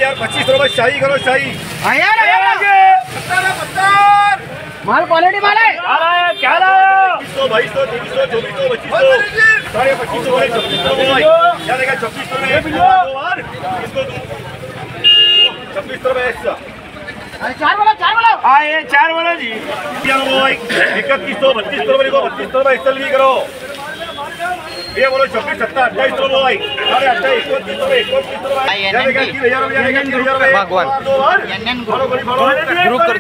यार 25 रुपए शाही करो शाही। माल क्वालिटी माल है। क्या लाया 2200 2300 2400 2500 साढ़े 2500 वाले 2600 भाई क्या देगा 2600 में इसको 2600 रुपए एक्स्ट्रा। चार वाला हाँ ये 4 वाला जी क्या लो भाई 3100 3200 रुपए को 3200 रुपए एक्स्ट्रा भी करो। ये बोलो 26 27 28 रुपए भाई साढ़े 28 31 रुपए 31 रुपए क्या देगा 3000 रुपए देगा 3000 रुपए भगवान ग्रुप कर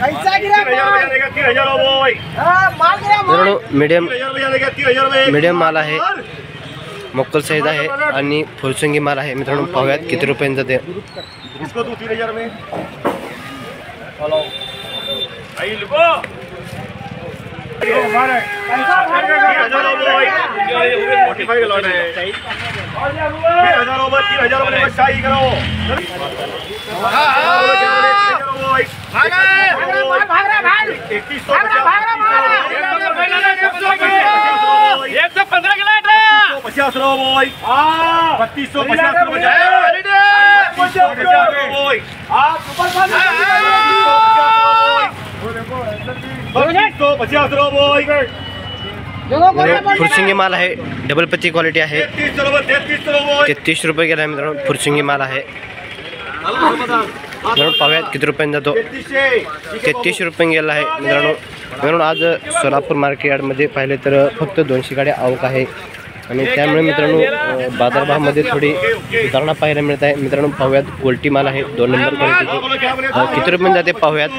पैसा गिरा मित्रांनो मीडियम माल आहे, मोकल साईज आहे आणि फुलसंगी माल आहे। मित्रांनो पाहूयात किती रुपयांचा ते। इसको तू 3000 में हेलो आई लुको 3000 मोटिफाई लॉट है 3000 में शाही करो। भाग रहा भाग 115 किलो 50 रुपए 3250 रुपए 50 रुपए फुरसिंगी माल आहे, डबल पत्ती क्वालिटी आहे। 33 रुपये गेला मित्रांनो, फुरसिंगी माल आहे। मित्रांनो पाहूयात किती रुपयांचा तो 33 रुपये गेला आहे मित्रांनो आज सोलापूर मार्केट यार्डमध्ये पाहिले तर फक्त 200 गाड्या आवक आहे आणि त्यामुळे मित्रांनो बाजारभावामध्ये थोडी सुधारणा पाहायला मिळत आहे। मित्रांनो पाहूयात गोल्टी माल आहे 2 नंबर क्वालिटीचे किती रुपये जाते पाहूयात।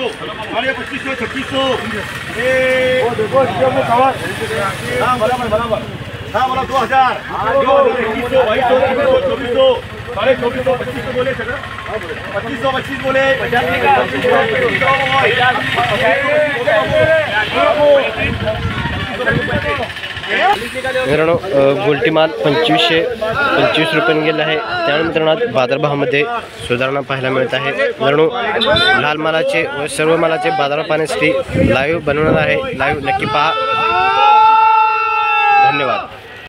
25 बोले मित्रांनो गोल्टी माल 25 रुपये गेला आहे। त्यामुळे मित्रांनो आज बाजारभावामध्ये सुधारणा पाहायला मिळत आहे। मित्रांनो लाल मालाचे व सर्व मालाचे बाजार पाहण्यासाठी लाईव्ह बनवणार आहे, लाईव्ह नक्की पहा। धन्यवाद।